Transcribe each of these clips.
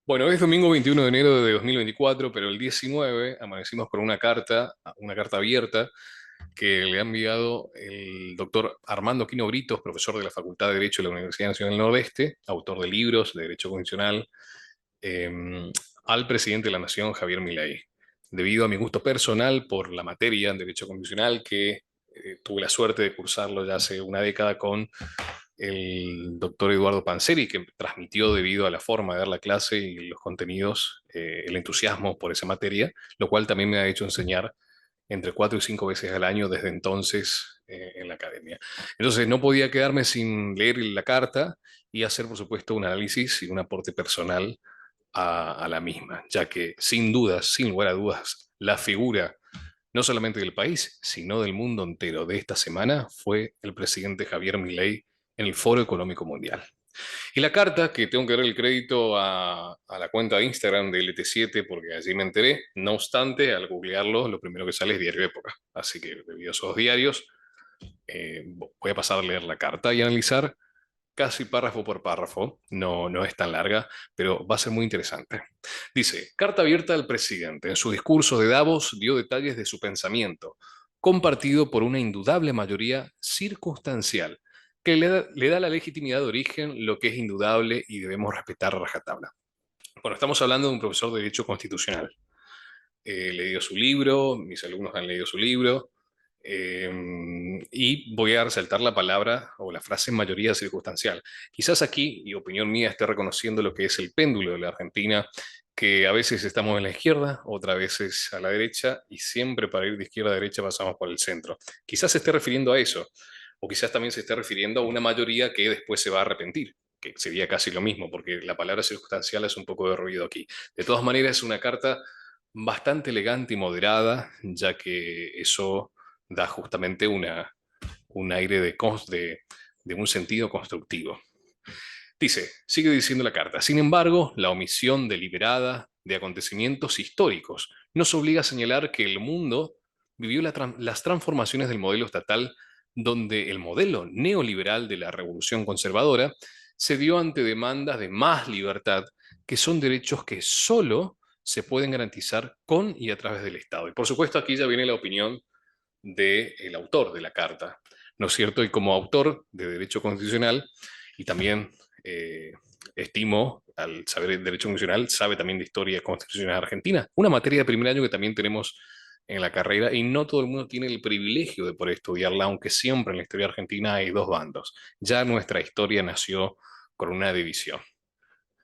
Bueno, es domingo 21 de enero de 2024, pero el 19 amanecimos con una carta abierta que le ha enviado el doctor Armando Quino Britos, profesor de la Facultad de Derecho de la Universidad Nacional del Nordeste, autor de libros de Derecho Constitucional, eh, al presidente de la Nación, Javier Milei. Debido a mi gusto personal por la materia en Derecho Constitucional, que tuve la suerte de cursarlo ya hace una década con el doctor Eduardo Panzeri, que transmitió debido a la forma de dar la clase y los contenidos, el entusiasmo por esa materia, lo cual también me ha hecho enseñar entre 4 y 5 veces al año desde entonces en la academia. Entonces no podía quedarme sin leer la carta y hacer, por supuesto, un análisis y un aporte personal a la misma, ya que sin dudas, sin lugar a dudas, la figura no solamente del país, sino del mundo entero de esta semana fue el presidente Javier Milei en el Foro Económico Mundial. Y la carta, que tengo que dar el crédito a la cuenta de Instagram de LT7, porque allí me enteré, no obstante, al googlearlo, lo primero que sale es Diario Época. Así que debido a esos diarios, voy a pasar a leer la carta y analizar casi párrafo por párrafo. No, no es tan larga, pero va a ser muy interesante. Dice, carta abierta al presidente. En su discurso de Davos dio detalles de su pensamiento, compartido por una indudable mayoría circunstancial, que le da la legitimidad de origen, lo que es indudable y debemos respetar a rajatabla. Bueno, estamos hablando de un profesor de Derecho Constitucional. He leído su libro, mis alumnos han leído su libro, eh, y voy a resaltar la palabra o la frase mayoría circunstancial. Quizás aquí, y opinión mía, esté reconociendo lo que es el péndulo de la Argentina, que a veces estamos en la izquierda, otras veces a la derecha, y siempre para ir de izquierda a derecha pasamos por el centro. Quizás se esté refiriendo a eso, o quizás también se esté refiriendo a una mayoría que después se va a arrepentir, que sería casi lo mismo, porque la palabra circunstancial es un poco de ruido aquí. De todas maneras, es una carta bastante elegante y moderada, ya que eso da justamente un aire de un sentido constructivo. Dice, sigue diciendo la carta, sin embargo, la omisión deliberada de acontecimientos históricos nos obliga a señalar que el mundo vivió las transformaciones del modelo estatal, donde el modelo neoliberal de la revolución conservadora se dio ante demandas de más libertad, que son derechos que solo se pueden garantizar con y a través del Estado. Y por supuesto aquí ya viene la opinión del autor de la carta, ¿no es cierto? Y como autor de Derecho Constitucional, y también eh, estimo, al saber el Derecho Constitucional, sabe también de Historia Constitucional Argentina, una materia de primer año que también tenemos en la carrera, y no todo el mundo tiene el privilegio de poder estudiarla, aunque siempre en la historia argentina hay dos bandos. Ya nuestra historia nació con una división.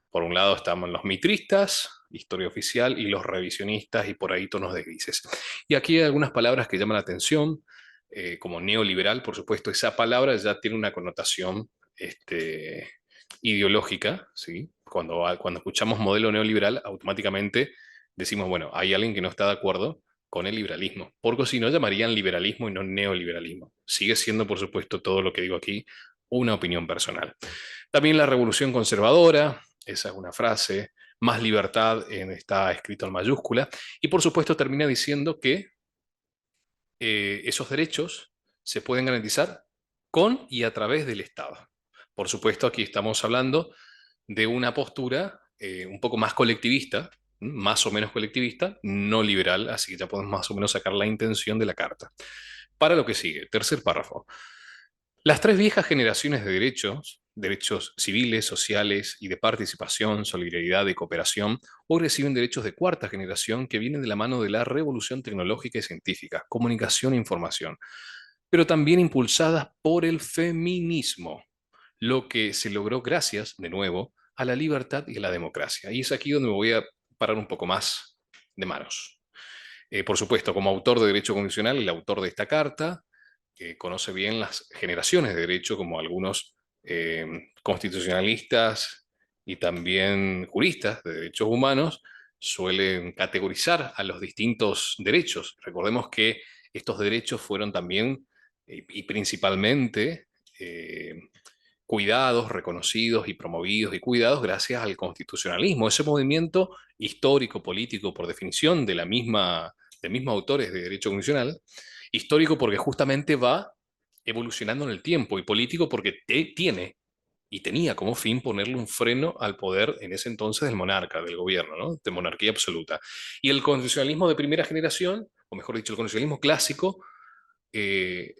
Por un lado estamos los mitristas, historia oficial, y los revisionistas, y por ahí tonos de grises. Y aquí hay algunas palabras que llaman la atención, como neoliberal, por supuesto, esa palabra ya tiene una connotación ideológica, ¿sí? Cuando escuchamos modelo neoliberal, automáticamente decimos, bueno, hay alguien que no está de acuerdo con el liberalismo, porque si no llamarían liberalismo y no neoliberalismo. Sigue siendo, por supuesto, todo lo que digo aquí una opinión personal. También la revolución conservadora, esa es una frase, más libertad está escrito en mayúscula, y por supuesto termina diciendo que esos derechos se pueden garantizar con y a través del Estado. Por supuesto, aquí estamos hablando de una postura un poco más colectivista, más o menos colectivista, no liberal, así que ya podemos más o menos sacar la intención de la carta. Para lo que sigue, tercer párrafo. Las tres viejas generaciones de derechos, derechos civiles, sociales y de participación, solidaridad y cooperación, hoy reciben derechos de cuarta generación que vienen de la mano de la revolución tecnológica y científica, comunicación e información, pero también impulsadas por el feminismo, lo que se logró gracias, de nuevo, a la libertad y a la democracia. Y es aquí donde me voy a parar un poco más de manos. Por supuesto, como autor de Derecho Constitucional, el autor de esta carta, que conoce bien las generaciones de derecho, como algunos constitucionalistas y también juristas de derechos humanos, suelen categorizar a los distintos derechos. Recordemos que estos derechos fueron también y principalmente cuidados, reconocidos y promovidos y cuidados gracias al constitucionalismo, ese movimiento histórico, político, por definición de mismos autores de derecho constitucional, histórico porque justamente va evolucionando en el tiempo, y político porque tiene y tenía como fin ponerle un freno al poder en ese entonces del monarca, del gobierno, ¿no? De monarquía absoluta. Y el constitucionalismo de primera generación, o mejor dicho, el constitucionalismo clásico, eh,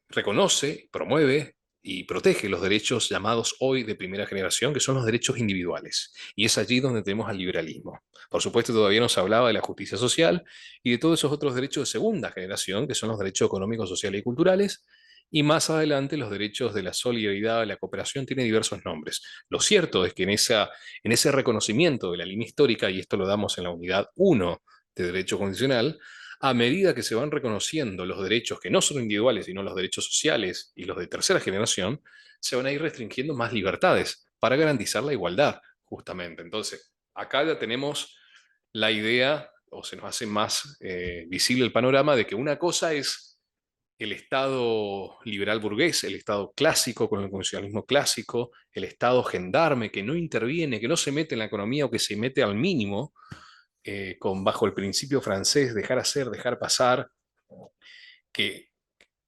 reconoce, promueve y protege los derechos llamados hoy de primera generación, que son los derechos individuales. Y es allí donde tenemos al liberalismo. Por supuesto, todavía nos hablaba de la justicia social y de todos esos otros derechos de segunda generación, que son los derechos económicos, sociales y culturales. Y más adelante los derechos de la solidaridad, la cooperación, tiene diversos nombres. Lo cierto es que en ese reconocimiento de la línea histórica, y esto lo damos en la unidad 1 de Derecho Constitucional, a medida que se van reconociendo los derechos que no son individuales, sino los derechos sociales y los de tercera generación, se van a ir restringiendo más libertades para garantizar la igualdad, justamente. Entonces, acá ya tenemos la idea, o se nos hace más visible el panorama de que una cosa es el Estado liberal burgués, el Estado clásico con el constitucionalismo clásico, el Estado gendarme que no interviene, que no se mete en la economía o que se mete al mínimo, bajo el principio francés, dejar hacer, dejar pasar, que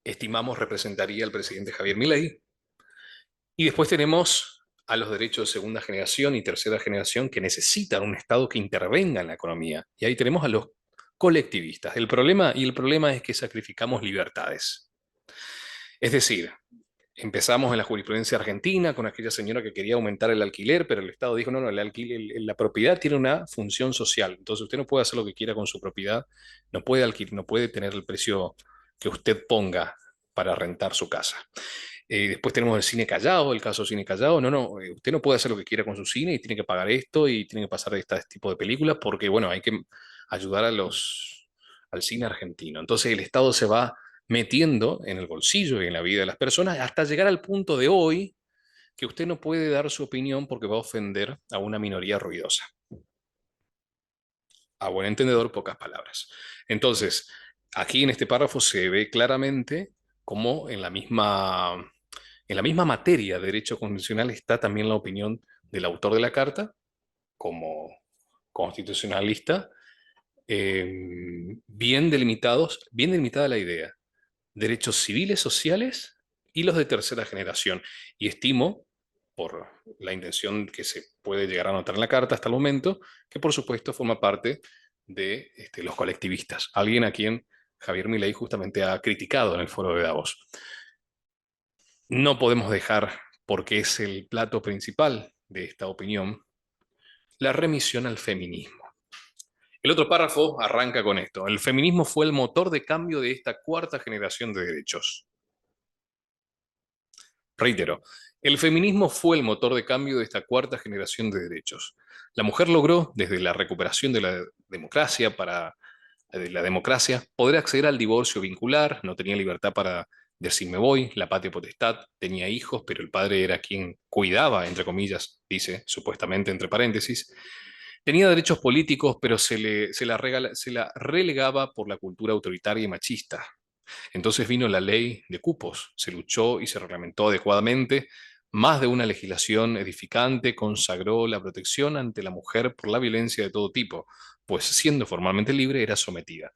estimamos representaría el presidente Javier Milei. Y después tenemos a los derechos de segunda generación y tercera generación que necesitan un Estado que intervenga en la economía. Y ahí tenemos a los colectivistas. El problema es que sacrificamos libertades. Es decir, empezamos en la jurisprudencia argentina con aquella señora que quería aumentar el alquiler, pero el Estado dijo, no, no, la propiedad tiene una función social, entonces usted no puede hacer lo que quiera con su propiedad, no puede tener el precio que usted ponga para rentar su casa. Después tenemos el cine Callao, el caso Cine Callao, no, no, usted no puede hacer lo que quiera con su cine y tiene que pagar esto y tiene que pasar este tipo de películas porque, bueno, hay que ayudar al cine argentino. Entonces el Estado se va metiendo en el bolsillo y en la vida de las personas hasta llegar al punto de hoy que usted no puede dar su opinión porque va a ofender a una minoría ruidosa. A buen entendedor, pocas palabras. Entonces, aquí en este párrafo se ve claramente cómo en la misma materia de derecho constitucional está también la opinión del autor de la carta como constitucionalista, bien delimitada la idea: derechos civiles, sociales y los de tercera generación. Y estimo, por la intención que se puede llegar a notar en la carta hasta el momento, que por supuesto forma parte de los colectivistas, alguien a quien Javier Milei justamente ha criticado en el foro de Davos. No podemos dejar, porque es el plato principal de esta opinión, la remisión al feminismo. El otro párrafo arranca con esto: el feminismo fue el motor de cambio de esta cuarta generación de derechos. Reitero, el feminismo fue el motor de cambio de esta cuarta generación de derechos. La mujer logró, desde la recuperación de la democracia, poder acceder al divorcio vincular, no tenía libertad para decir me voy, la patria potestad, tenía hijos, pero el padre era quien cuidaba, entre comillas, dice, supuestamente entre paréntesis. Tenía derechos políticos, pero se la relegaba por la cultura autoritaria y machista. Entonces vino la ley de cupos, se luchó y se reglamentó adecuadamente. Más de una legislación edificante consagró la protección ante la mujer por la violencia de todo tipo, pues siendo formalmente libre era sometida.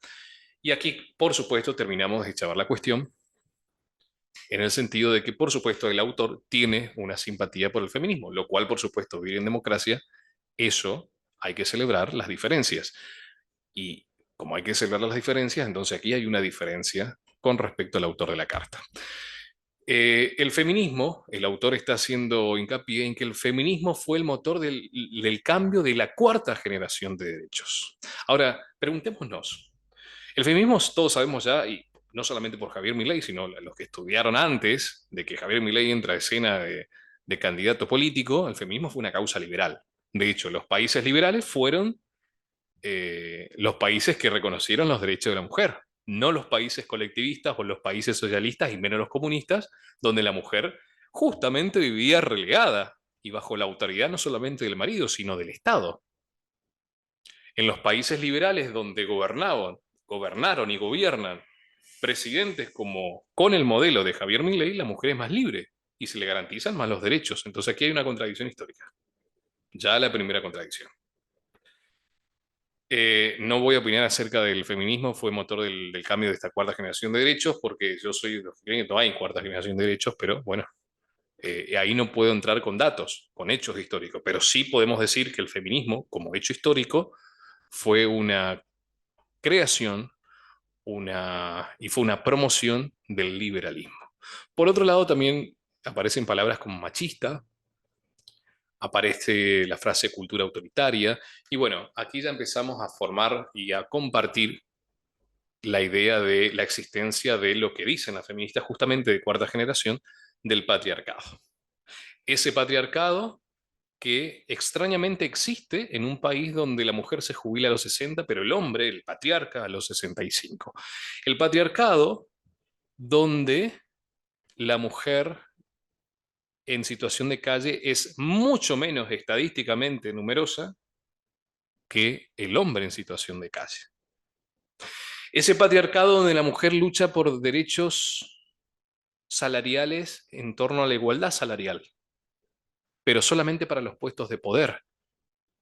Y aquí, por supuesto, terminamos de chavar la cuestión en el sentido de que, por supuesto, el autor tiene una simpatía por el feminismo, lo cual, por supuesto, vivir en democracia, eso hay que celebrar las diferencias. Y como hay que celebrar las diferencias, entonces aquí hay una diferencia con respecto al autor de la carta. El feminismo, el autor está haciendo hincapié en que el feminismo fue el motor del cambio de la cuarta generación de derechos. Ahora, preguntémonos, el feminismo todos sabemos ya, y no solamente por Javier Milei, sino los que estudiaron antes de que Javier Milei entra a escena de candidato político, el feminismo fue una causa liberal. De hecho, los países liberales fueron los países que reconocieron los derechos de la mujer, no los países colectivistas o los países socialistas y menos los comunistas, donde la mujer justamente vivía relegada y bajo la autoridad no solamente del marido, sino del Estado. En los países liberales donde gobernaron y gobiernan presidentes como con el modelo de Javier Milei, la mujer es más libre y se le garantizan más los derechos. Entonces aquí hay una contradicción histórica. Ya la primera contradicción. No voy a opinar acerca del feminismo, fue motor del cambio de esta cuarta generación de derechos, porque yo soy de los que creen que no hay cuarta generación de derechos, pero bueno, Ahí no puedo entrar con datos, con hechos históricos, pero sí podemos decir que el feminismo, como hecho histórico, fue una creación y fue una promoción del liberalismo. Por otro lado, también aparecen palabras como machista, aparece la frase cultura autoritaria, y bueno, aquí ya empezamos a formar y a compartir la idea de la existencia de lo que dicen las feministas justamente de cuarta generación del patriarcado. Ese patriarcado que extrañamente existe en un país donde la mujer se jubila a los 60, pero el hombre, el patriarca, a los 65. El patriarcado donde la mujer en situación de calle es mucho menos estadísticamente numerosa que el hombre en situación de calle. Ese patriarcado donde la mujer lucha por derechos salariales en torno a la igualdad salarial, pero solamente para los puestos de poder,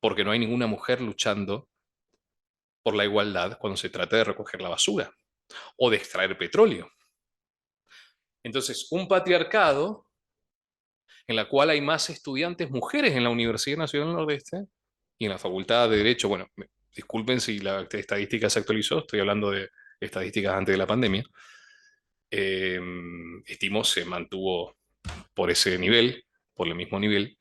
porque no hay ninguna mujer luchando por la igualdad cuando se trata de recoger la basura o de extraer petróleo. Entonces, un patriarcado en la cual hay más estudiantes mujeres en la Universidad Nacional del Nordeste y en la Facultad de Derecho. Bueno, disculpen si la estadística se actualizó, estoy hablando de estadísticas antes de la pandemia. Eh, Estimo se mantuvo por ese nivel, por el mismo nivel.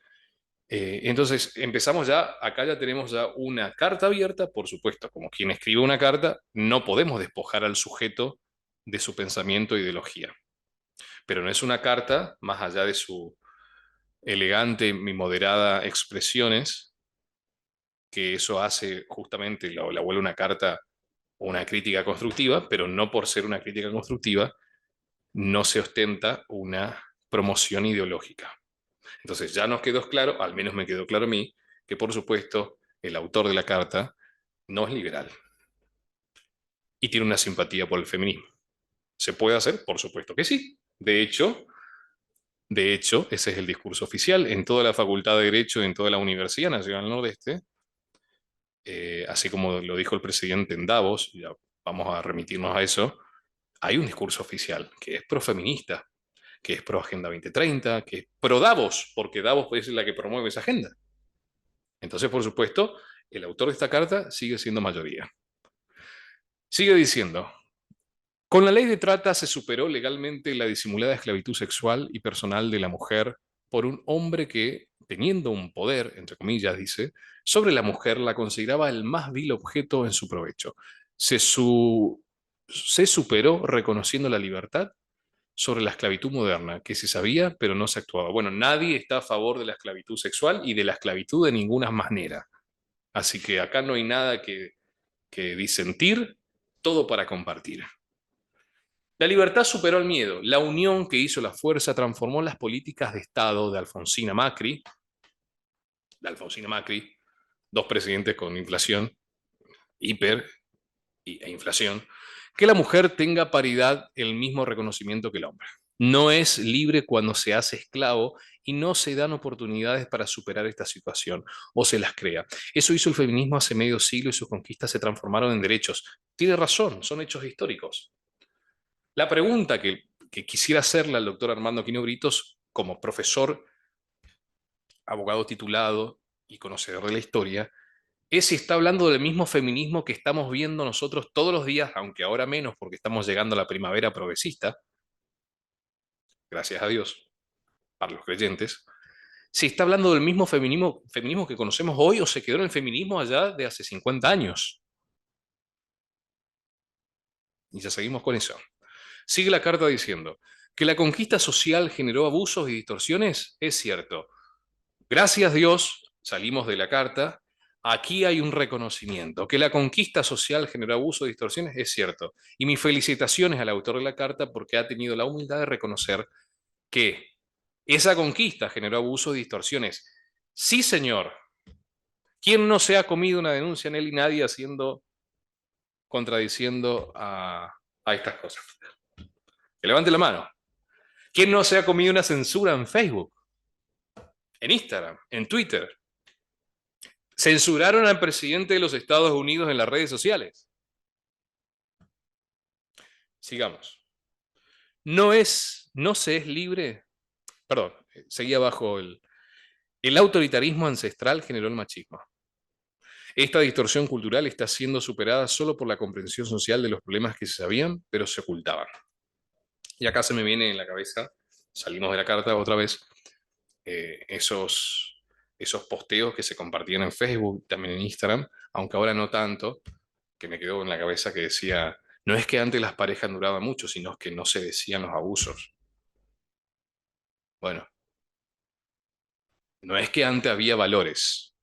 Entonces, empezamos ya, acá ya tenemos ya una carta abierta, por supuesto, como quien escribe una carta, no podemos despojar al sujeto de su pensamiento e ideología, pero no es una carta, más allá de su elegante y moderada expresiones, que eso hace justamente, la vuelve una carta o una crítica constructiva, pero no por ser una crítica constructiva, no se ostenta una promoción ideológica. Entonces ya nos quedó claro, al menos me quedó claro a mí, que por supuesto el autor de la carta no es liberal y tiene una simpatía por el feminismo. ¿Se puede hacer? Por supuesto que sí. De hecho, ese es el discurso oficial en toda la Facultad de Derecho, en toda la Universidad Nacional del Nordeste, así como lo dijo el presidente en Davos, ya vamos a remitirnos a eso, hay un discurso oficial que es profeminista, que es pro Agenda 2030, que es pro Davos, porque Davos es la que promueve esa agenda. Entonces, por supuesto, el autor de esta carta sigue siendo mayoría. Sigue diciendo, con la ley de trata se superó legalmente la disimulada esclavitud sexual y personal de la mujer por un hombre que, teniendo un poder, entre comillas, dice, sobre la mujer la consideraba el más vil objeto en su provecho. Se, su- Se superó reconociendo la libertad sobre la esclavitud moderna, que se sabía pero no se actuaba. Bueno, nadie está a favor de la esclavitud sexual y de la esclavitud de ninguna manera. Así que acá no hay nada que disentir, todo para compartir. La libertad superó el miedo. La unión que hizo la fuerza transformó las políticas de Estado de Alfonsina Macri, dos presidentes con inflación, hiper e inflación, que la mujer tenga paridad, el mismo reconocimiento que el hombre. No es libre cuando se hace esclavo y no se dan oportunidades para superar esta situación o se las crea. Eso hizo el feminismo hace medio siglo y sus conquistas se transformaron en derechos. Tiene razón, son hechos históricos. La pregunta que quisiera hacerle al doctor Armando Aquino Britos, como profesor, abogado titulado y conocedor de la historia, es si está hablando del mismo feminismo que estamos viendo nosotros todos los días, aunque ahora menos porque estamos llegando a la primavera progresista, gracias a Dios, para los creyentes, si está hablando del mismo feminismo que conocemos hoy o se quedó en el feminismo allá de hace 50 años. Y ya seguimos con eso. Sigue la carta diciendo que la conquista social generó abusos y distorsiones, es cierto. Gracias a Dios, salimos de la carta, aquí hay un reconocimiento. Que la conquista social generó abusos y distorsiones, es cierto. Y mis felicitaciones al autor de la carta porque ha tenido la humildad de reconocer que esa conquista generó abusos y distorsiones. Sí, señor. ¿Quién no se ha comido una denuncia en él y nadie contradiciendo a estas cosas? Que levante la mano. ¿Quién no se ha comido una censura en Facebook, en Instagram, en Twitter? Censuraron al presidente de los Estados Unidos en las redes sociales. Sigamos. No se es libre, perdón, seguía bajo el autoritarismo ancestral generó el machismo. Esta distorsión cultural está siendo superada solo por la comprensión social de los problemas que se sabían, pero se ocultaban. Y acá se me viene en la cabeza, salimos de la carta otra vez, esos posteos que se compartían en Facebook, también en Instagram, aunque ahora no tanto, que me quedó en la cabeza que decía, no es que antes las parejas duraban mucho, sino que no se decían los abusos. Bueno, no es que antes había valores,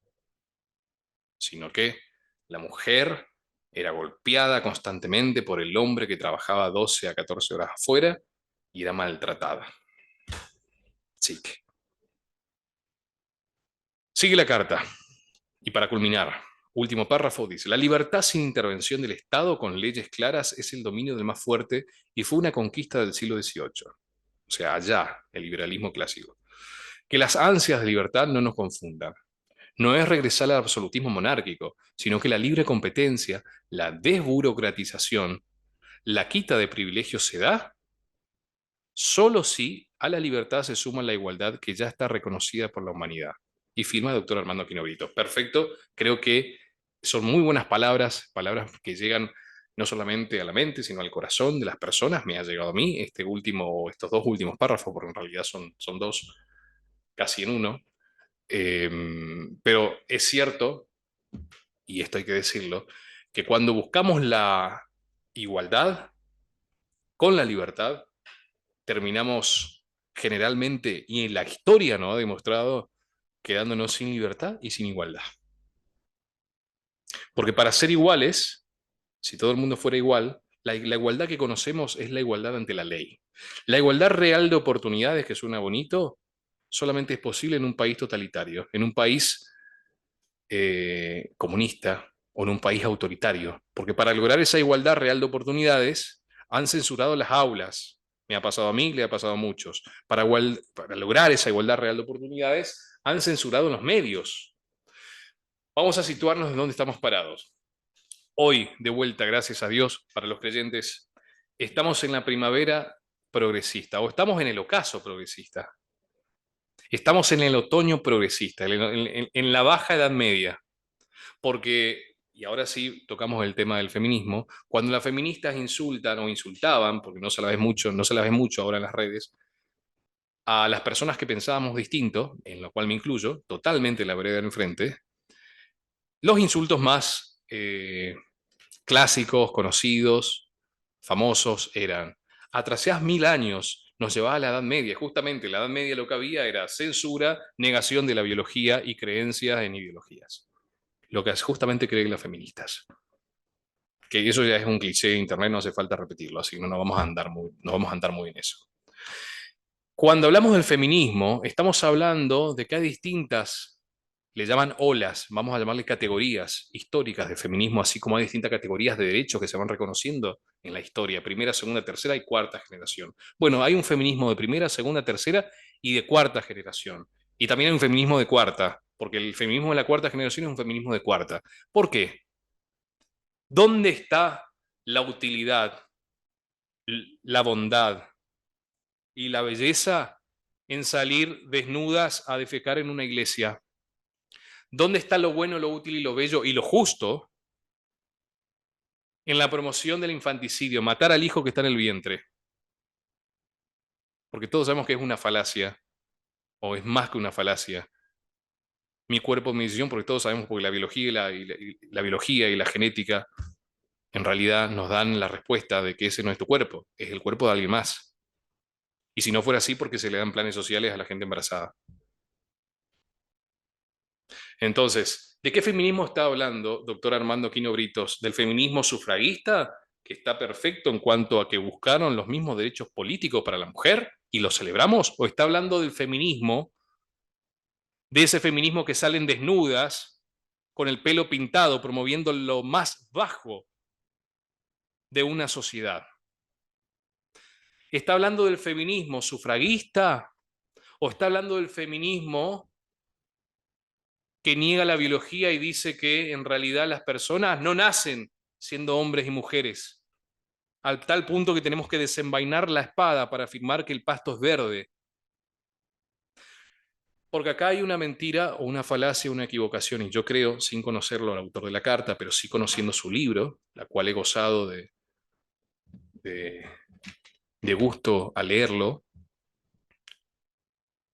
sino que la mujer era golpeada constantemente por el hombre que trabajaba 12 a 14 horas afuera y era maltratada. Sí. Sigue la carta. Y para culminar, último párrafo dice, la libertad sin intervención del Estado con leyes claras es el dominio del más fuerte y fue una conquista del siglo XVIII. O sea, allá, el liberalismo clásico. Que las ansias de libertad no nos confundan. No es regresar al absolutismo monárquico, sino que la libre competencia, la desburocratización, la quita de privilegios se da solo si a la libertad se suma la igualdad que ya está reconocida por la humanidad. Y firma el doctor Armando Aquino Brito. Perfecto, creo que son muy buenas palabras, palabras que llegan no solamente a la mente, sino al corazón de las personas. Me ha llegado a mí estos dos últimos párrafos, porque en realidad son dos, casi en uno. Eh, pero es cierto, y esto hay que decirlo, que cuando buscamos la igualdad con la libertad, terminamos generalmente, y en la historia no ha demostrado, quedándonos sin libertad y sin igualdad. Porque para ser iguales, si todo el mundo fuera igual, la igualdad que conocemos es la igualdad ante la ley. La igualdad real de oportunidades, que suena bonito, solamente es posible en un país totalitario, en un país comunista o en un país autoritario. Porque para lograr esa igualdad real de oportunidades, han censurado las aulas. Me ha pasado a mí, le ha pasado a muchos. Para lograr esa igualdad real de oportunidades, han censurado los medios. Vamos a situarnos en dónde estamos parados. Hoy, de vuelta, gracias a Dios, para los creyentes, estamos en la primavera progresista o estamos en el ocaso progresista. Estamos en el otoño progresista, en la baja Edad Media. Porque, y ahora sí tocamos el tema del feminismo, cuando las feministas insultan o insultaban, porque no se la ve mucho, no se la ve mucho ahora en las redes, a las personas que pensábamos distinto, en lo cual me incluyo, totalmente la vereda enfrente, los insultos más clásicos, conocidos, famosos eran, atraseás 1000 años, nos llevaba a la Edad Media. Justamente la Edad Media lo que había era censura, negación de la biología y creencias en ideologías. Lo que justamente creen las feministas. Que eso ya es un cliché de internet, no hace falta repetirlo, así que no vamos a andar muy en eso. Cuando hablamos del feminismo, estamos hablando de que hay distintas, le llaman olas, vamos a llamarle categorías históricas de feminismo, así como hay distintas categorías de derechos que se van reconociendo en la historia, primera, segunda, tercera y cuarta generación. Bueno, hay un feminismo de primera, segunda, tercera y de cuarta generación. Y también hay un feminismo de cuarta, porque el feminismo de la cuarta generación es un feminismo de cuarta. ¿Por qué? ¿Dónde está la utilidad, la bondad y la belleza en salir desnudas a defecar en una iglesia? ¿Dónde está lo bueno, lo útil y lo bello y lo justo en la promoción del infanticidio, matar al hijo que está en el vientre? Porque todos sabemos que es una falacia, o es más que una falacia. Mi cuerpo, mi decisión, porque todos sabemos porque la biología la biología y la genética en realidad nos dan la respuesta de que ese no es tu cuerpo, es el cuerpo de alguien más. Y si no fuera así, porque se le dan planes sociales a la gente embarazada. Entonces, ¿de qué feminismo está hablando, doctor Armando Quino Britos? ¿Del feminismo sufragista, que está perfecto en cuanto a que buscaron los mismos derechos políticos para la mujer y lo celebramos? ¿O está hablando del feminismo, de ese feminismo que salen desnudas, con el pelo pintado, promoviendo lo más bajo de una sociedad? ¿Está hablando del feminismo sufragista o está hablando del feminismo que niega la biología y dice que en realidad las personas no nacen siendo hombres y mujeres, al tal punto que tenemos que desenvainar la espada para afirmar que el pasto es verde? Porque acá hay una mentira o una falacia, una equivocación, y yo creo, sin conocerlo al autor de la carta, pero sí conociendo su libro, la cual he gozado de, de gusto al leerlo,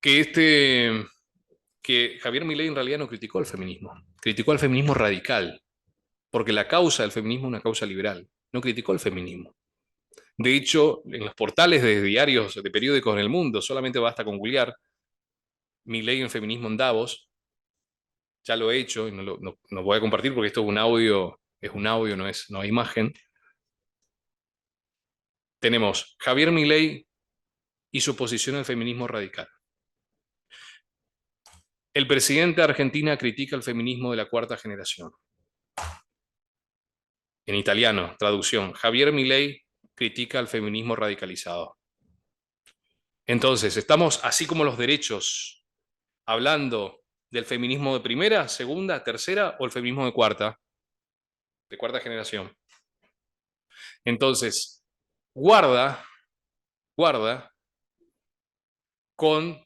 que que Javier Milei en realidad no criticó el feminismo, criticó al feminismo radical, porque la causa del feminismo es una causa liberal, no criticó el feminismo. De hecho, en los portales de diarios, de periódicos en el mundo, solamente basta con googlear Milei en feminismo en Davos, ya lo he hecho y no voy a compartir porque esto es un audio, no hay imagen. Tenemos Javier Milei y su posición en el feminismo radical. El presidente de Argentina critica el feminismo de la cuarta generación. En italiano, traducción, Javier Milei critica el feminismo radicalizado. Entonces, estamos, así como los derechos, hablando del feminismo de primera, segunda, tercera o el feminismo de cuarta generación. Entonces, guarda, guarda con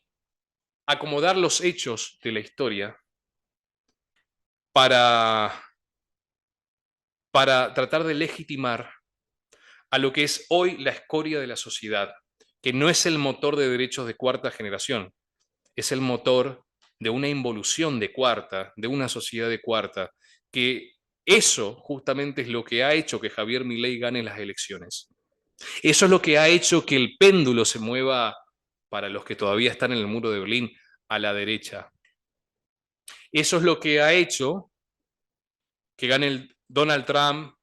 acomodar los hechos de la historia para, para tratar de legitimar a lo que es hoy la escoria de la sociedad, que no es el motor de derechos de cuarta generación, es el motor de una involución de cuarta, de una sociedad de cuarta, que eso justamente es lo que ha hecho que Javier Milei gane las elecciones. Eso es lo que ha hecho que el péndulo se mueva, para los que todavía están en el muro de Berlín, a la derecha. Eso es lo que ha hecho que gane el Donald Trump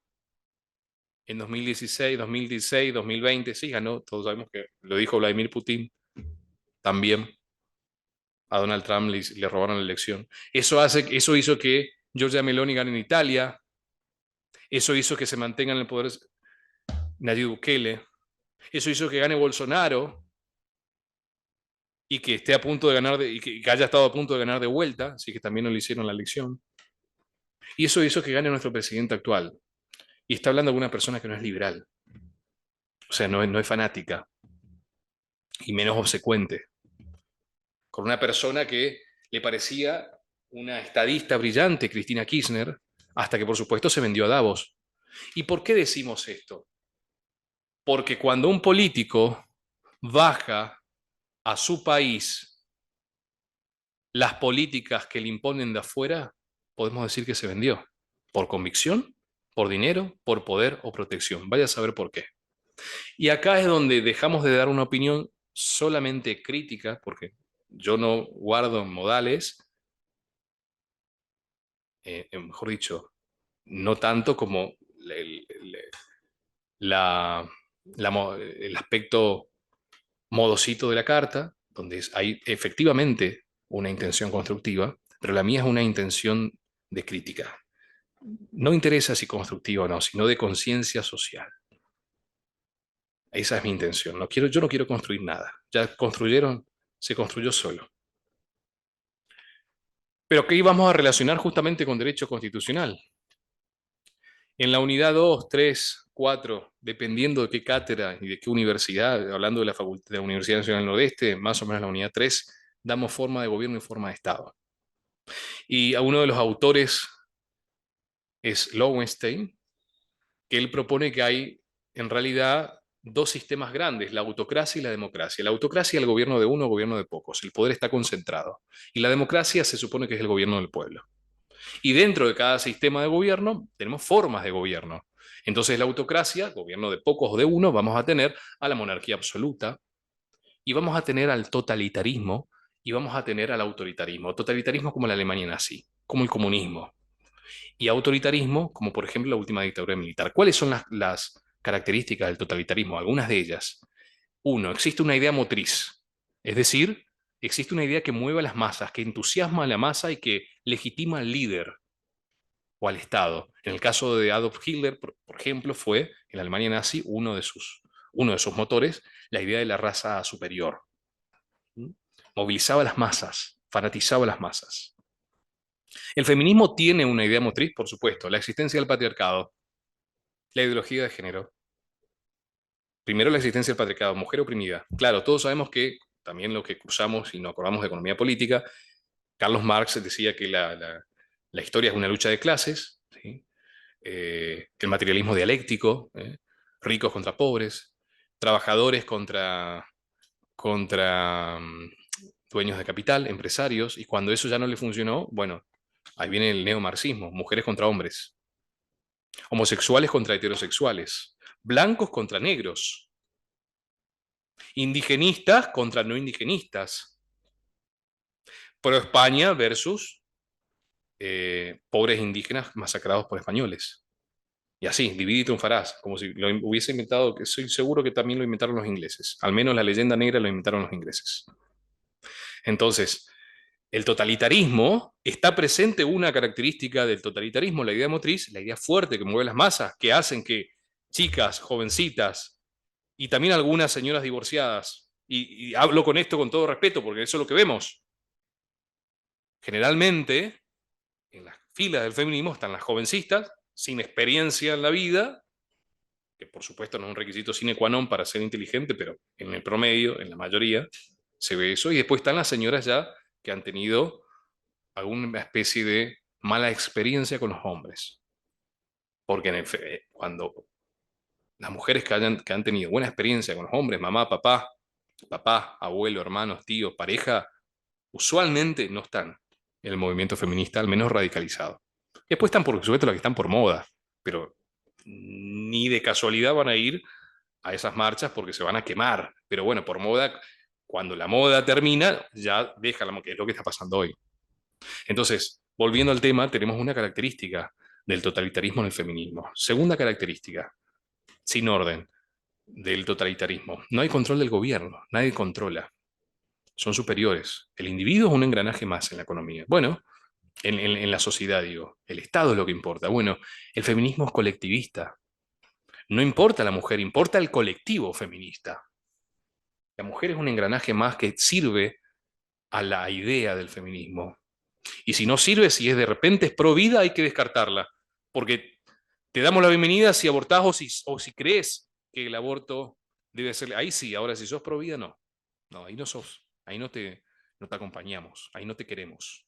en 2016, 2016, 2020. Sí, ganó, todos sabemos que lo dijo Vladimir Putin también. A Donald Trump le robaron la elección. Eso hizo que Giorgia Meloni gane en Italia. Eso hizo que se mantenga en el poder Nayib Bukele. Eso hizo que gane Bolsonaro y que esté a punto de ganar, y que haya estado a punto de ganar de vuelta, así que también no le hicieron la elección. Y eso hizo que gane nuestro presidente actual. Y está hablando de una persona que no es liberal, o sea, no es fanática y menos obsecuente, con una persona que le parecía una estadista brillante, Cristina Kirchner, hasta que por supuesto se vendió a Davos. ¿Y por qué decimos esto? Porque cuando un político baja a su país las políticas que le imponen de afuera, podemos decir que se vendió. ¿Por convicción? ¿Por dinero? ¿Por poder o protección? Vaya a saber por qué. Y acá es donde dejamos de dar una opinión solamente crítica, porque yo no guardo modales, mejor dicho, no tanto como la, el aspecto modosito de la carta, donde hay efectivamente una intención constructiva, pero la mía es una intención de crítica. No interesa si constructiva o no, sino de conciencia social. Esa es mi intención. Yo no quiero construir nada. Ya construyeron, se construyó solo. Pero ¿qué íbamos a relacionar justamente con derecho constitucional? En la unidad 2, 3, 4, dependiendo de qué cátedra y de qué universidad, hablando de de la Universidad Nacional del Nordeste, más o menos la unidad 3, damos forma de gobierno y forma de Estado. Y a uno de los autores es Lowenstein, que él propone que hay en realidad dos sistemas grandes, la autocracia y la democracia. La autocracia es el gobierno de uno, gobierno de pocos, el poder está concentrado. Y la democracia se supone que es el gobierno del pueblo. Y dentro de cada sistema de gobierno tenemos formas de gobierno. Entonces la autocracia, gobierno de pocos o de uno, vamos a tener a la monarquía absoluta y vamos a tener al totalitarismo y vamos a tener al autoritarismo. Totalitarismo como la Alemania nazi, como el comunismo. Y autoritarismo como por ejemplo la última dictadura militar. ¿Cuáles son las características del totalitarismo? Algunas de ellas. Uno, existe una idea motriz, es decir, existe una idea que mueve a las masas, que entusiasma a la masa y que legitima al líder o al Estado. En el caso de Adolf Hitler, por ejemplo, fue en la Alemania nazi uno de sus motores la idea de la raza superior. ¿Mm? Movilizaba a las masas, fanatizaba a las masas. El feminismo tiene una idea motriz, por supuesto, la existencia del patriarcado, la ideología de género. Primero la existencia del patriarcado, mujer oprimida. Claro, todos sabemos que también lo que cruzamos y nos acordamos de economía política, Carlos Marx decía que la historia es una lucha de clases, ¿sí? Que el materialismo dialéctico, ricos contra pobres, trabajadores contra dueños de capital, empresarios, y cuando eso ya no le funcionó, bueno, ahí viene el neomarxismo, mujeres contra hombres, homosexuales contra heterosexuales, blancos contra negros, indigenistas contra no indigenistas, pro España versus pobres indígenas masacrados por españoles. Y así, divide y triunfarás, como si lo hubiese inventado, que soy seguro que también lo inventaron los ingleses. Al menos la leyenda negra lo inventaron los ingleses. Entonces, el totalitarismo está presente una característica del totalitarismo, la idea motriz, la idea fuerte que mueve las masas, que hacen que chicas, jovencitas y también algunas señoras divorciadas, y hablo con esto con todo respeto porque eso es lo que vemos, generalmente en las filas del feminismo están las jovencitas sin experiencia en la vida, que por supuesto no es un requisito sine qua non para ser inteligente, pero en el promedio, en la mayoría, se ve eso. Y después están las señoras ya que han tenido alguna especie de mala experiencia con los hombres. Porque cuando las mujeres que han tenido buena experiencia con los hombres, mamá, papá, abuelo, hermanos, tíos, pareja, usualmente no están en el movimiento feminista, al menos radicalizado. Después están, por supuesto, las que están por moda, pero ni de casualidad van a ir a esas marchas porque se van a quemar. Pero bueno, por moda, cuando la moda termina, ya deja que es lo que está pasando hoy. Entonces, volviendo al tema, tenemos una característica del totalitarismo en el feminismo. Segunda característica, sin orden, del totalitarismo. No hay control del gobierno, nadie controla. Son superiores. El individuo es un engranaje más en la economía. Bueno, en la sociedad, digo. El Estado es lo que importa. Bueno, el feminismo es colectivista. No importa la mujer, importa el colectivo feminista. La mujer es un engranaje más que sirve a la idea del feminismo. Y si no sirve, si es de repente es pro vida, hay que descartarla. Porque te damos la bienvenida si abortás o si crees que el aborto debe ser. Ahí sí, ahora si sos pro vida, no. No, ahí no sos. Ahí no te acompañamos. Ahí no te queremos.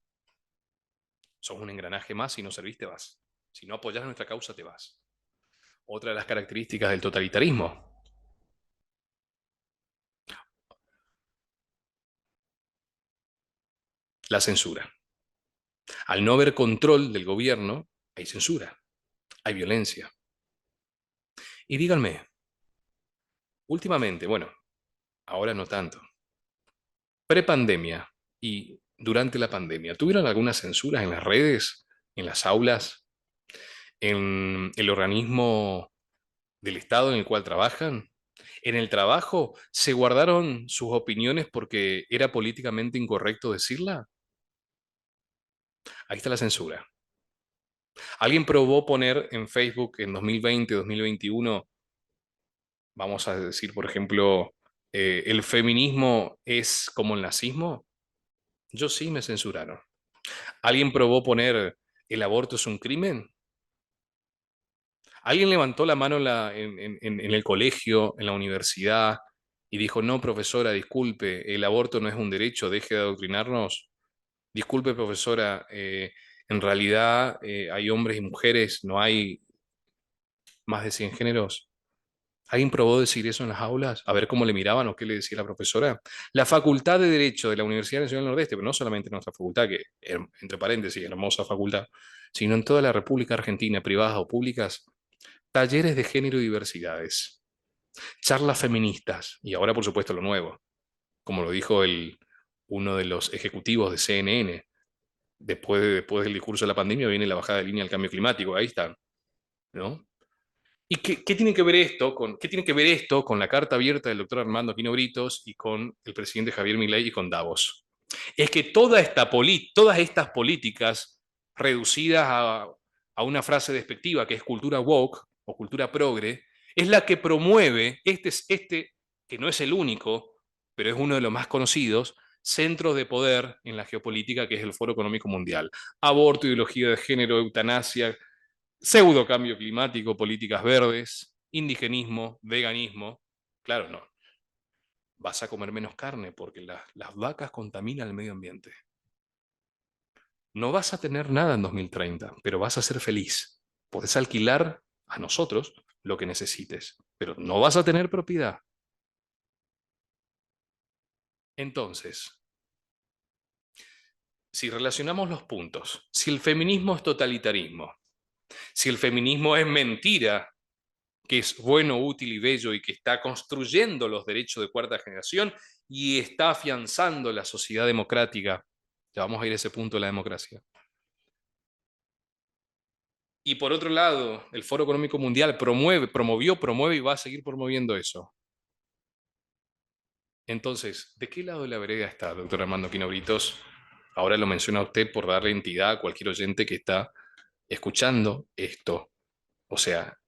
Sos un engranaje más, si no serviste, vas. Si no apoyas nuestra causa, te vas. Otra de las características del totalitarismo, la censura. Al no haber control del gobierno, hay censura, hay violencia. Y díganme, últimamente, bueno, ahora no tanto, prepandemia y durante la pandemia, ¿tuvieron algunas censuras en las redes, en las aulas, en el organismo del Estado en el cual trabajan? ¿En el trabajo se guardaron sus opiniones porque era políticamente incorrecto decirla? Ahí está la censura. ¿Alguien probó poner en Facebook en 2020, 2021, vamos a decir, por ejemplo, el feminismo es como el nazismo? Yo sí me censuraron. ¿Alguien probó poner el aborto es un crimen? ¿Alguien levantó la mano en el colegio, en la universidad, y dijo, no, profesora, disculpe, el aborto no es un derecho, deje de adoctrinarnos? Disculpe, profesora, en realidad hay hombres y mujeres, no hay más de 100 géneros. ¿Alguien probó decir eso en las aulas? A ver cómo le miraban o qué le decía la profesora. La Facultad de Derecho de la Universidad Nacional del Nordeste, pero no solamente en nuestra facultad, que, entre paréntesis, hermosa facultad, sino en toda la República Argentina, privadas o públicas, talleres de género y diversidades, charlas feministas, y ahora por supuesto lo nuevo, como lo dijo uno de los ejecutivos de CNN, después del discurso de la pandemia viene la bajada de línea del cambio climático, ahí están, ¿no? ¿Y qué tiene que ver qué tiene que ver esto con la carta abierta del doctor Armando Aquino Britos y con el presidente Javier Milei y con Davos? Es que todas estas políticas reducidas a una frase despectiva que es cultura woke o cultura progre, es la que promueve que no es el único, pero es uno de los más conocidos, centros de poder en la geopolítica, que es el Foro Económico Mundial. Aborto, ideología de género, eutanasia, pseudo cambio climático, políticas verdes, indigenismo, veganismo. Claro, no. vas a comer menos carne porque las vacas contaminan el medio ambiente. No vas a tener nada en 2030, pero vas a ser feliz. Podés alquilar a nosotros lo que necesites, pero no vas a tener propiedad. Entonces, si relacionamos los puntos, si el feminismo es totalitarismo, si el feminismo es mentira, que es bueno, útil y bello y que está construyendo los derechos de cuarta generación y está afianzando la sociedad democrática, ya vamos a ir a ese punto de la democracia. Y por otro lado, el Foro Económico Mundial promueve y va a seguir promoviendo eso. Entonces, ¿de qué lado de la vereda está, doctor Armando Quino Britos? Ahora lo menciona usted por darle entidad a cualquier oyente que está escuchando esto. O sea,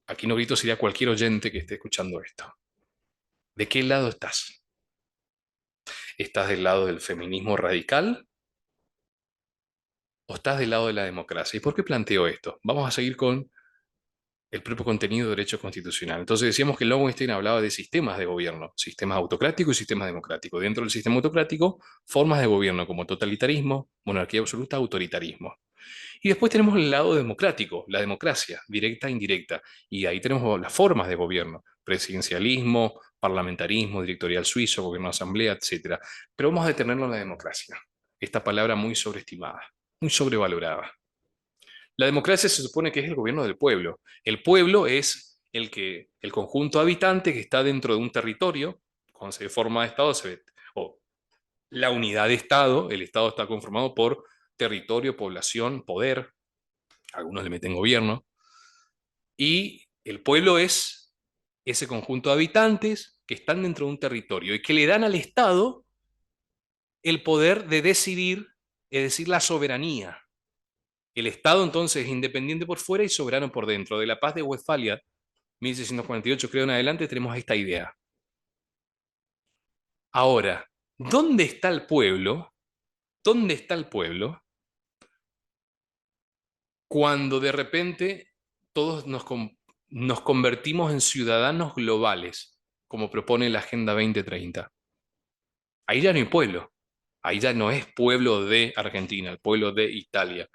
Aquino Britos sería cualquier oyente que esté escuchando esto. ¿De qué lado estás? ¿Estás del lado del feminismo radical o estás del lado de la democracia? ¿Y por qué planteo esto? Vamos a seguir con el propio contenido de derecho constitucional. Entonces decíamos que Lowenstein hablaba de sistemas de gobierno, sistemas autocráticos y sistemas democráticos. Dentro del sistema autocrático, formas de gobierno como totalitarismo, monarquía absoluta, autoritarismo. Y después tenemos el lado democrático, la democracia, directa e indirecta. Y ahí tenemos las formas de gobierno, presidencialismo, parlamentarismo, directorial suizo, gobierno de asamblea, etcétera. Pero vamos a detenernos en la democracia, esta palabra muy sobreestimada, muy sobrevalorada. La democracia se supone que es el gobierno del pueblo. El pueblo es el conjunto habitante que está dentro de un territorio, cuando se forma Estado, o la unidad de Estado, el Estado está conformado por territorio, población, poder, algunos le meten gobierno, y el pueblo es ese conjunto de habitantes que están dentro de un territorio y que le dan al Estado el poder de decidir, es decir, la soberanía. El Estado entonces es independiente por fuera y soberano por dentro. De la Paz de Westfalia, 1648 creo en adelante, tenemos esta idea. Ahora, ¿dónde está el pueblo? ¿Dónde está el pueblo cuando de repente todos nos convertimos en ciudadanos globales, como propone la Agenda 2030? Ahí ya no hay pueblo. Ahí ya no es pueblo de Argentina, el pueblo de Italia.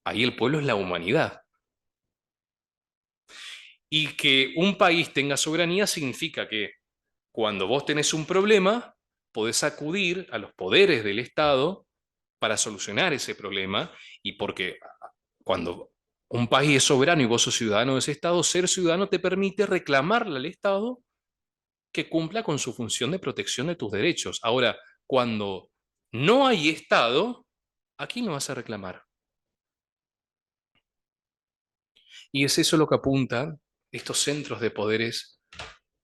Ahí el pueblo es la humanidad. Y que un país tenga soberanía significa que cuando vos tenés un problema, podés acudir a los poderes del Estado para solucionar ese problema, y porque cuando un país es soberano y vos sos ciudadano de ese Estado, ser ciudadano te permite reclamarle al Estado que cumpla con su función de protección de tus derechos. Ahora, cuando no hay Estado, ¿a quién lo vas a reclamar? Y es eso lo que apuntan estos centros de poderes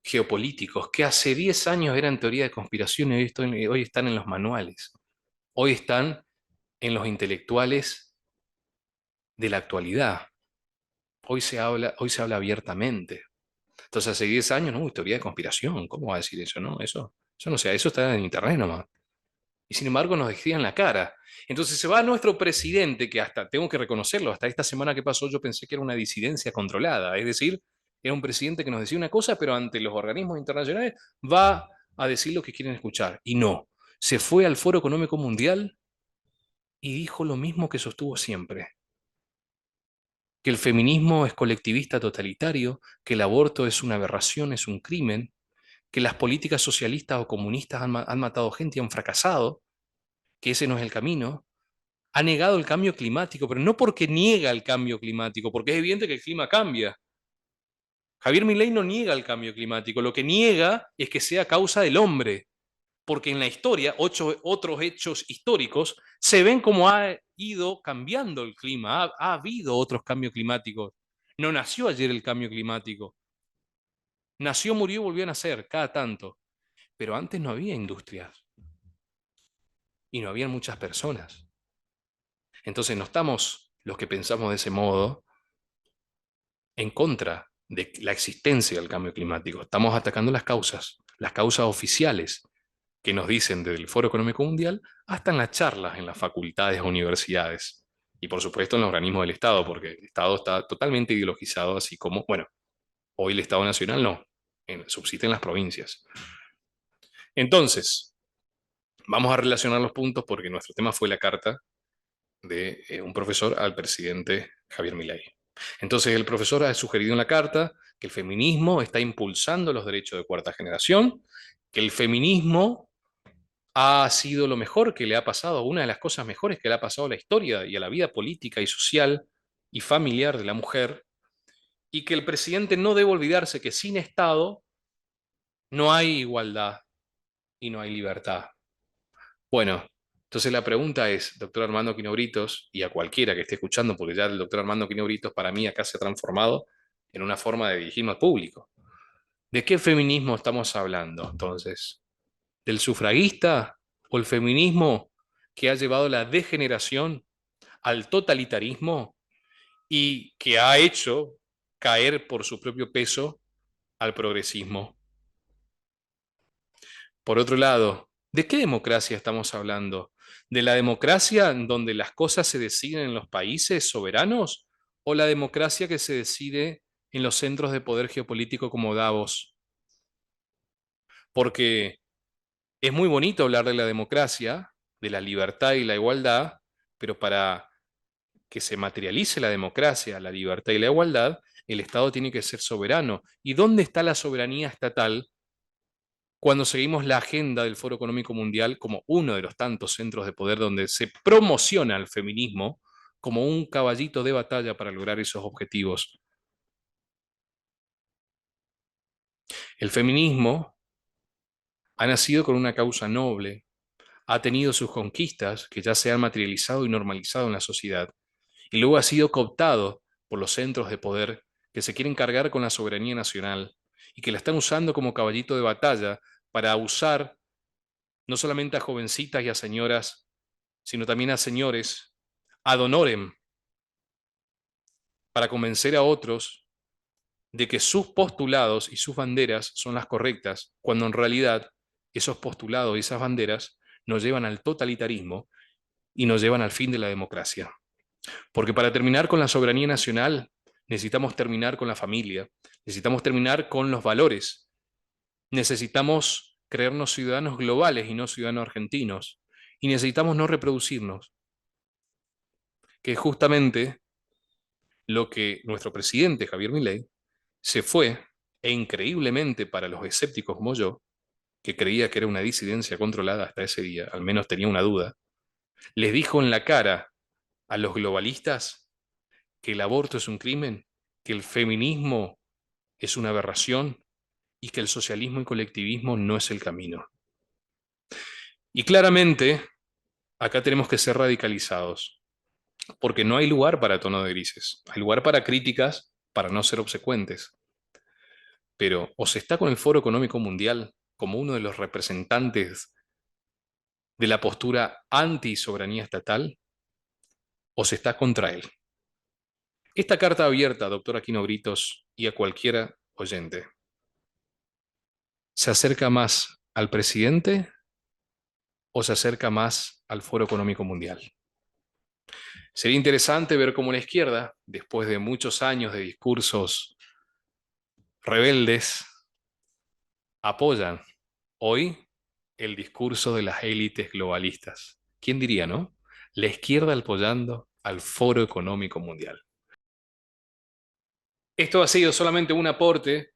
geopolíticos, que hace 10 años eran teoría de conspiración y hoy están en los manuales, hoy están en los intelectuales de la actualidad, hoy se habla abiertamente. Entonces hace 10 años, no, teoría de conspiración, ¿cómo va a decir eso? No, eso no sea, eso está en internet nomás. Y sin embargo nos decían la cara. Entonces se va nuestro presidente, que hasta, tengo que reconocerlo, hasta esta semana que pasó yo pensé que era una disidencia controlada, es decir, era un presidente que nos decía una cosa, pero ante los organismos internacionales va a decir lo que quieren escuchar. Y no, se fue al Foro Económico Mundial y dijo lo mismo que sostuvo siempre, que el feminismo es colectivista totalitario, que el aborto es una aberración, es un crimen, que las políticas socialistas o comunistas han matado gente y han fracasado, que ese no es el camino. Ha negado el cambio climático, pero no porque niega el cambio climático, porque es evidente que el clima cambia. Javier Milei no niega el cambio climático, lo que niega es que sea causa del hombre, porque en la historia, otros hechos históricos se ven como ha ido cambiando el clima, ha habido otros cambios climáticos. No nació ayer el cambio climático, nació, murió y volvió a nacer cada tanto, pero antes no había industrias y no había muchas personas. Entonces no estamos los que pensamos de ese modo en contra de la existencia del cambio climático. Estamos atacando las causas oficiales que nos dicen desde el Foro Económico Mundial hasta en las charlas en las facultades o universidades. Y por supuesto en los organismos del Estado, porque el Estado está totalmente ideologizado, así como, bueno, hoy el Estado Nacional no, subsiste en las provincias. Entonces, vamos a relacionar los puntos porque nuestro tema fue la carta de un profesor al presidente Javier Milei. Entonces, el profesor ha sugerido en la carta que el feminismo está impulsando los derechos de cuarta generación, que el feminismo ha sido lo mejor que le ha pasado, una de las cosas mejores que le ha pasado a la historia y a la vida política y social y familiar de la mujer, y que el presidente no debe olvidarse que sin Estado no hay igualdad y no hay libertad. Bueno, entonces la pregunta es, doctor Armando Aquino Britos, y a cualquiera que esté escuchando, porque ya el doctor Armando Aquino Britos para mí acá se ha transformado en una forma de dirigirnos al público. ¿De qué feminismo estamos hablando entonces? ¿Del sufragista o el feminismo que ha llevado la degeneración al totalitarismo y que ha hecho caer por su propio peso al progresismo? Por otro lado, ¿de qué democracia estamos hablando? ¿De la democracia en donde las cosas se deciden en los países soberanos o la democracia que se decide en los centros de poder geopolítico como Davos? Porque es muy bonito hablar de la democracia, de la libertad y la igualdad, pero para que se materialice la democracia, la libertad y la igualdad, el Estado tiene que ser soberano. ¿Y dónde está la soberanía estatal cuando seguimos la agenda del Foro Económico Mundial como uno de los tantos centros de poder donde se promociona el feminismo como un caballito de batalla para lograr esos objetivos? El feminismo ha nacido con una causa noble, ha tenido sus conquistas que ya se han materializado y normalizado en la sociedad, y luego ha sido cooptado por los centros de poder que se quieren cargar con la soberanía nacional y que la están usando como caballito de batalla para usar no solamente a jovencitas y a señoras, sino también a señores ad honorem para convencer a otros de que sus postulados y sus banderas son las correctas, cuando en realidad esos postulados y esas banderas nos llevan al totalitarismo y nos llevan al fin de la democracia. Porque para terminar con la soberanía nacional necesitamos terminar con la familia, necesitamos terminar con los valores, necesitamos creernos ciudadanos globales y no ciudadanos argentinos, y necesitamos no reproducirnos, que es justamente lo que nuestro presidente Javier Milei se fue, e increíblemente para los escépticos como yo, que creía que era una disidencia controlada hasta ese día, al menos tenía una duda, les dijo en la cara a los globalistas que el aborto es un crimen, que el feminismo es una aberración y que el socialismo y colectivismo no es el camino. Y claramente, acá tenemos que ser radicalizados, porque no hay lugar para tono de grises, hay lugar para críticas, para no ser obsecuentes. Pero o se está con el Foro Económico Mundial como uno de los representantes de la postura anti-soberanía estatal, o se está contra él. Esta carta abierta, doctor Aquino Britos, y a cualquiera oyente, ¿se acerca más al presidente o se acerca más al Foro Económico Mundial? Sería interesante ver cómo la izquierda, después de muchos años de discursos rebeldes, apoyan hoy el discurso de las élites globalistas. ¿Quién diría, no? La izquierda apoyando al Foro Económico Mundial. Esto ha sido solamente un aporte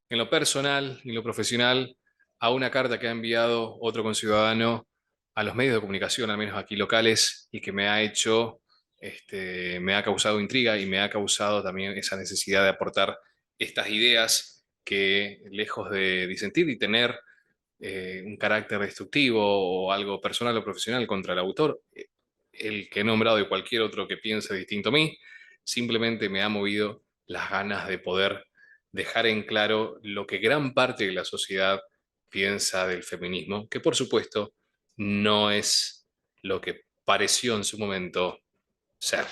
en lo personal y en lo profesional a una carta que ha enviado otro conciudadano a los medios de comunicación, al menos aquí locales, y que me ha hecho, me ha causado intriga y me ha causado también esa necesidad de aportar estas ideas que, lejos de disentir y tener un carácter destructivo o algo personal o profesional contra el autor, el que he nombrado y cualquier otro que piense distinto a mí, simplemente me ha movido las ganas de poder dejar en claro lo que gran parte de la sociedad piensa del feminismo, que por supuesto no es lo que pareció en su momento ser.